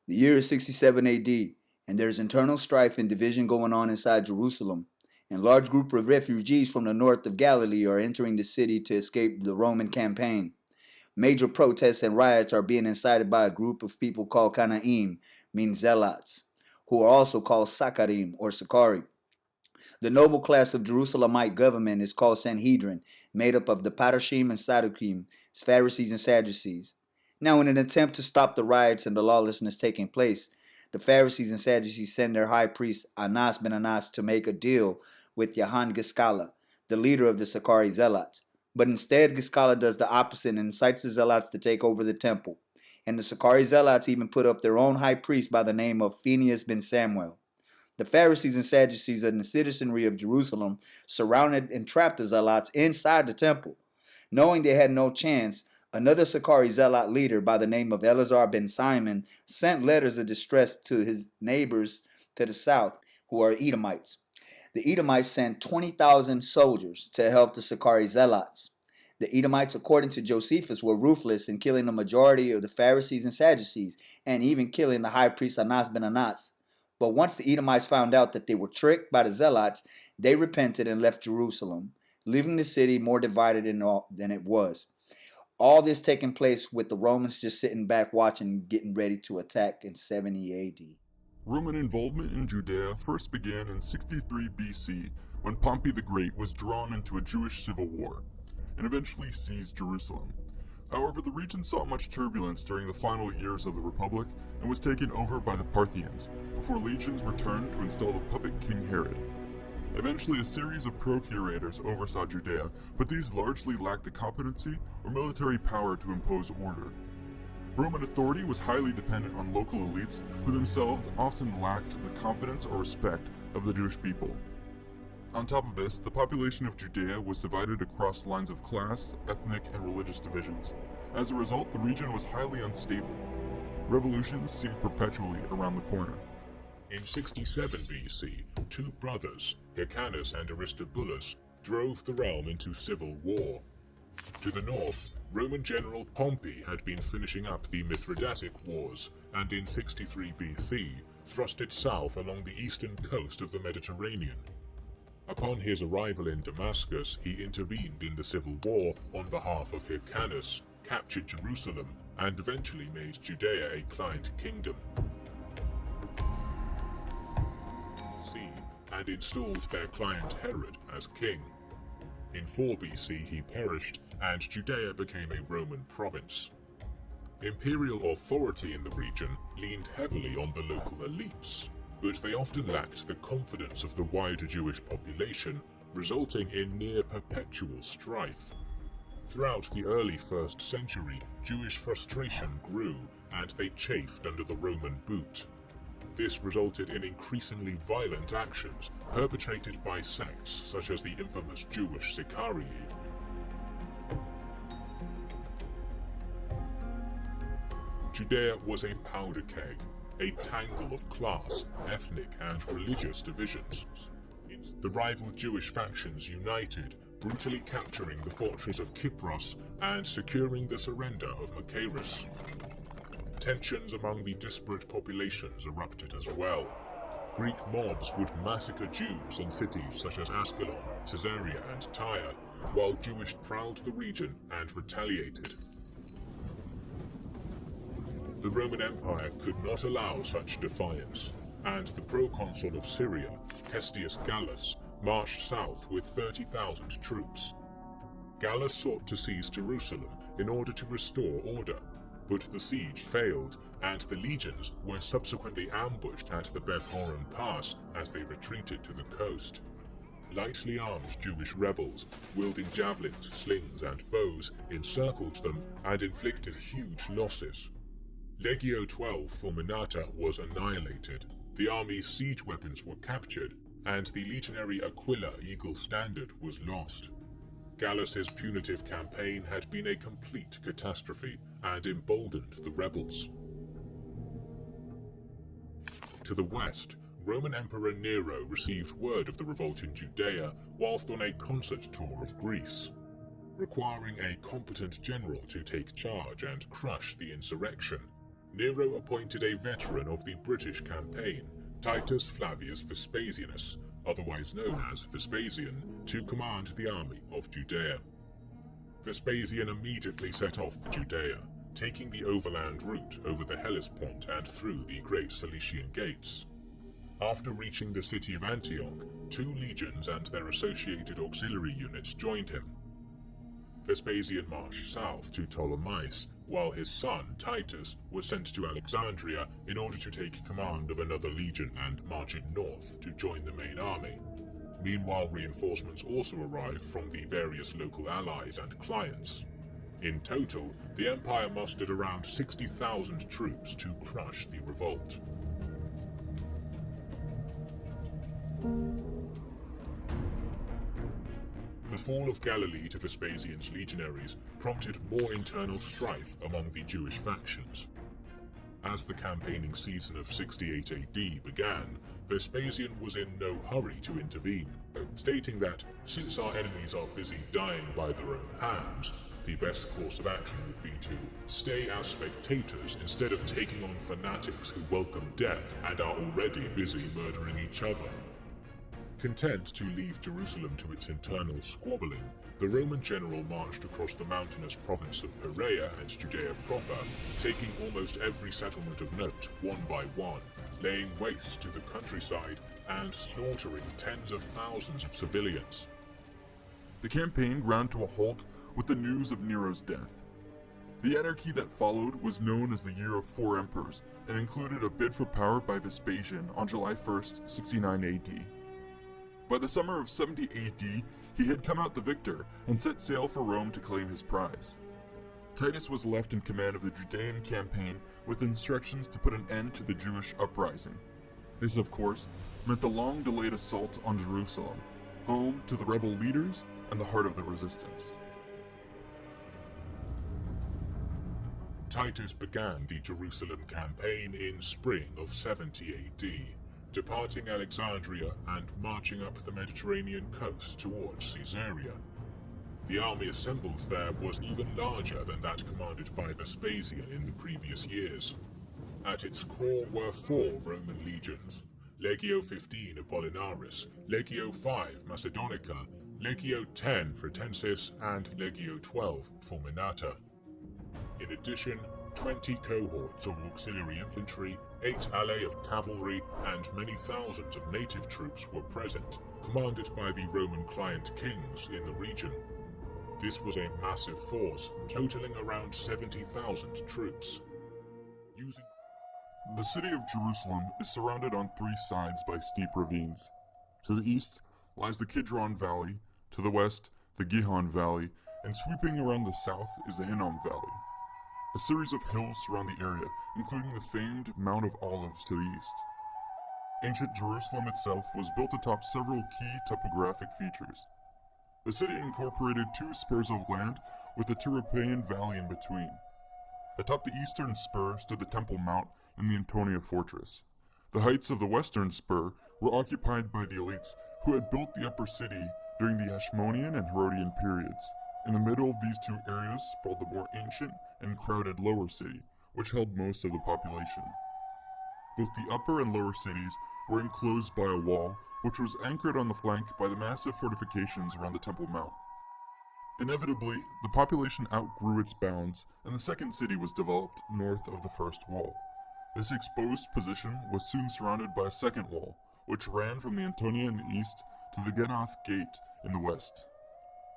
The year is 67 AD, and there's internal strife and division going on inside Jerusalem. And a large group of refugees from the north of Galilee are entering the city to escape the Roman campaign. Major protests and riots are being incited by a group of people called Canaim, meaning Zealots, who are also called Sakarim or Sicarri. The noble class of Jerusalemite government is called Sanhedrin, made up of the Parashim and Sadducees, Pharisees and Sadducees. Now, in an attempt to stop the riots and the lawlessness taking place, the Pharisees and Sadducees send their high priest Annas ben Annas to make a deal with Giscala, the leader of the Sicarri-Zealots. But instead, Giscala does the opposite and incites the Zealots to take over the temple. And the Sicarri-Zealots even put up their own high priest by the name of Phineas ben Samuel. The Pharisees and Sadducees and the citizenry of Jerusalem surrounded and trapped the Zealots inside the temple. Knowing they had no chance, another Sicarri-Zealot leader by the name of Eleazar ben Simon sent letters of distress to his neighbors to the south, who are Edomites. The Edomites sent 20,000 soldiers to help the Sicarri-Zealots. The Edomites, according to Josephus, were ruthless in killing the majority of the Pharisees and Sadducees, and even killing the high priest Annas ben Annas. But once the Edomites found out that they were tricked by the Zealots, they repented and left Jerusalem, leaving the city more divided than it was. All this taking place with the Romans just sitting back watching, getting ready to attack in 70 AD. Roman involvement in Judea first began in 63 BC when Pompey the Great was drawn into a Jewish civil war and eventually seized Jerusalem. However, the region saw much turbulence during the final years of the Republic and was taken over by the Parthians before legions returned to install the puppet King Herod. Eventually, a series of procurators oversaw Judea, but these largely lacked the competency or military power to impose order. Roman authority was highly dependent on local elites who themselves often lacked the confidence or respect of the Jewish people. On top of this, the population of Judea was divided across lines of class, ethnic, and religious divisions. As a result, the region was highly unstable. Revolutions seemed perpetually around the corner. In 67 BC, two brothers, Hyrcanus and Aristobulus, drove the realm into civil war. To the north, Roman general Pompey had been finishing up the Mithridatic Wars, and in 63 BC, thrust it south along the eastern coast of the Mediterranean. Upon his arrival in Damascus, he intervened in the civil war on behalf of Hyrcanus, captured Jerusalem, and eventually made Judea a client kingdom. And installed their client Herod as king. In 4 BC he perished, and Judea became a Roman province. Imperial authority in the region leaned heavily on the local elites, but they often lacked the confidence of the wider Jewish population, resulting in near-perpetual strife. Throughout the early 1st century, Jewish frustration grew, and they chafed under the Roman boot. This resulted in increasingly violent actions perpetrated by sects such as the infamous Jewish Sicarii. Judea was a powder keg, a tangle of class, ethnic, and religious divisions. The rival Jewish factions united, brutally capturing the fortress of Kypros and securing the surrender of Machaerus. Tensions among the disparate populations erupted as well. Greek mobs would massacre Jews in cities such as Ascalon, Caesarea, and Tyre, while Jewish prowled the region and retaliated. The Roman Empire could not allow such defiance, and the proconsul of Syria, Cestius Gallus, marched south with 30,000 troops. Gallus sought to seize Jerusalem in order to restore order, but the siege failed, and the legions were subsequently ambushed at the Beth Horon Pass as they retreated to the coast. Lightly armed Jewish rebels, wielding javelins, slings, and bows, encircled them and inflicted huge losses. Legio 12 Fulminata was annihilated, the army's siege weapons were captured, and the legionary Aquila Eagle Standard was lost. Gallus's punitive campaign had been a complete catastrophe and emboldened the rebels. To the west, Roman Emperor Nero received word of the revolt in Judea whilst on a concert tour of Greece. Requiring a competent general to take charge and crush the insurrection, Nero appointed a veteran of the British campaign, Titus Flavius Vespasianus, otherwise known as Vespasian, to command the army of Judea. Vespasian immediately set off for Judea, taking the overland route over the Hellespont and through the Great Cilician Gates. After reaching the city of Antioch, 2 legions and their associated auxiliary units joined him. Vespasian marched south to Ptolemais, while his son, Titus, was sent to Alexandria in order to take command of another legion and march it north to join the main army. Meanwhile, reinforcements also arrived from the various local allies and clients. In total, the empire mustered around 60,000 troops to crush the revolt. The fall of Galilee to Vespasian's legionaries prompted more internal strife among the Jewish factions. As the campaigning season of 68 AD began, Vespasian was in no hurry to intervene, stating that, since our enemies are busy dying by their own hands, the best course of action would be to stay as spectators instead of taking on fanatics who welcome death and are already busy murdering each other. Content to leave Jerusalem to its internal squabbling, the Roman general marched across the mountainous province of Perea and Judea proper, taking almost every settlement of note, one by one, laying waste to the countryside and slaughtering tens of thousands of civilians. The campaign ground to a halt with the news of Nero's death. The anarchy that followed was known as the Year of 4 Emperors and included a bid for power by Vespasian on July 1st, 69 AD. By the summer of 70 AD, he had come out the victor and set sail for Rome to claim his prize. Titus was left in command of the Judean campaign with instructions to put an end to the Jewish uprising. This, of course, meant the long-delayed assault on Jerusalem, home to the rebel leaders and the heart of the resistance. Titus began the Jerusalem campaign in spring of 70 AD, departing Alexandria and marching up the Mediterranean coast towards Caesarea. The army assembled there was even larger than that commanded by Vespasian in the previous years. At its core were 4 Roman legions: Legio 15 Apollinaris, Legio 5 Macedonica, Legio 10 Fretensis, and Legio 12 Fulminata. In addition, 20 cohorts of auxiliary infantry, 8 alae of cavalry, and many thousands of native troops were present, commanded by the Roman client kings in the region. This was a massive force, totaling around 70,000 troops. The city of Jerusalem is surrounded on 3 sides by steep ravines. To the east lies the Kidron Valley, to the west the Gihon Valley, and sweeping around the south is the Hinnom Valley. A series of hills surround the area, including the famed Mount of Olives to the east. Ancient Jerusalem itself was built atop several key topographic features. The city incorporated 2 spurs of land with the Tyropaean Valley in between. Atop the eastern spur stood the Temple Mount and the Antonia Fortress. The heights of the western spur were occupied by the elites who had built the upper city during the Hashmonean and Herodian periods. In the middle of these 2 areas sprawled the more ancient and crowded lower city, which held most of the population. Both the upper and lower cities were enclosed by a wall, which was anchored on the flank by the massive fortifications around the Temple Mount. Inevitably, the population outgrew its bounds, and the second city was developed north of the first wall. This exposed position was soon surrounded by a second wall, which ran from the Antonia in the east to the Genoth Gate in the west.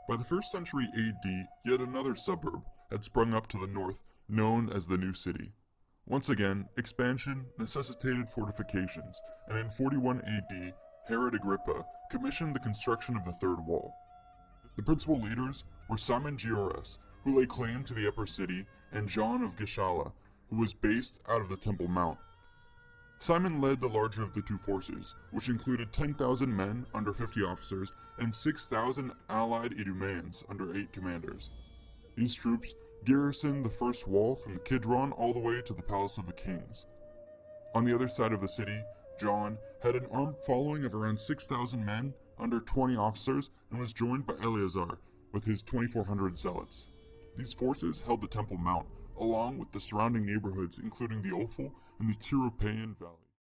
By the 1st century AD, yet another suburb had sprung up to the north, known as the New City. Once again, expansion necessitated fortifications, and in 41 AD, Herod Agrippa commissioned the construction of the third wall. The principal leaders were Simon Giores, who laid claim to the upper city, and John of Giscala, who was based out of the Temple Mount. Simon led the larger of the 2 forces, which included 10,000 men under 50 officers and 6,000 allied Idumeans under 8 commanders. These troops garrisoned the first wall from the Kidron all the way to the Palace of the Kings. On the other side of the city, John had an armed following of around 6,000 men under 20 officers and was joined by Eleazar with his 2,400 zealots. These forces held the Temple Mount, along with the surrounding neighborhoods including the Ophel and the Tyropaian Valley.